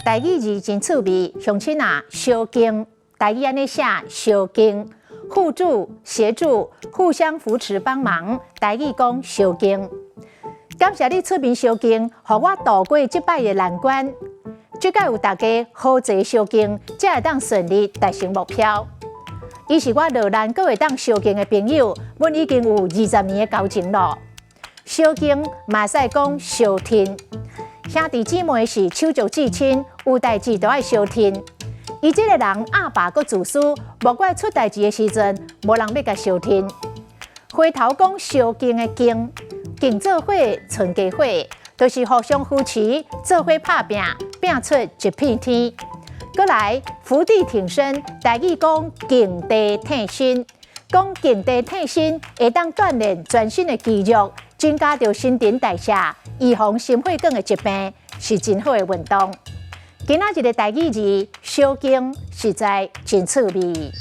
台語字真趣味，鄉親啊，相敬，台語安尼寫相敬，互助、協助、互相扶持幫忙，台語講相敬。感謝你出面相敬，讓我度過這擺的難關。這屆有大家好齊相敬，才會當順利達成目標。伊是我落難閣會當相敬的朋友，阮已經有20年的交情了。相敬嘛使講相挺，兄弟姊妹是手足至親，有代誌都愛相挺。伊這個人阿爸閣自私，莫怪出代誌的時陣，無人要甲相挺。回頭講相敬的敬，敬做伙，存家伙，就是互相扶持，做伙打拼，拼出一片天。閣來伏地挺身，台語講敬地挺身，講敬地挺身會當鍛鍊全身的肌肉，增加着新陳代謝，預防心血管的疾病，是真好的運動。今仔日的台語字相敬，實在真趣味。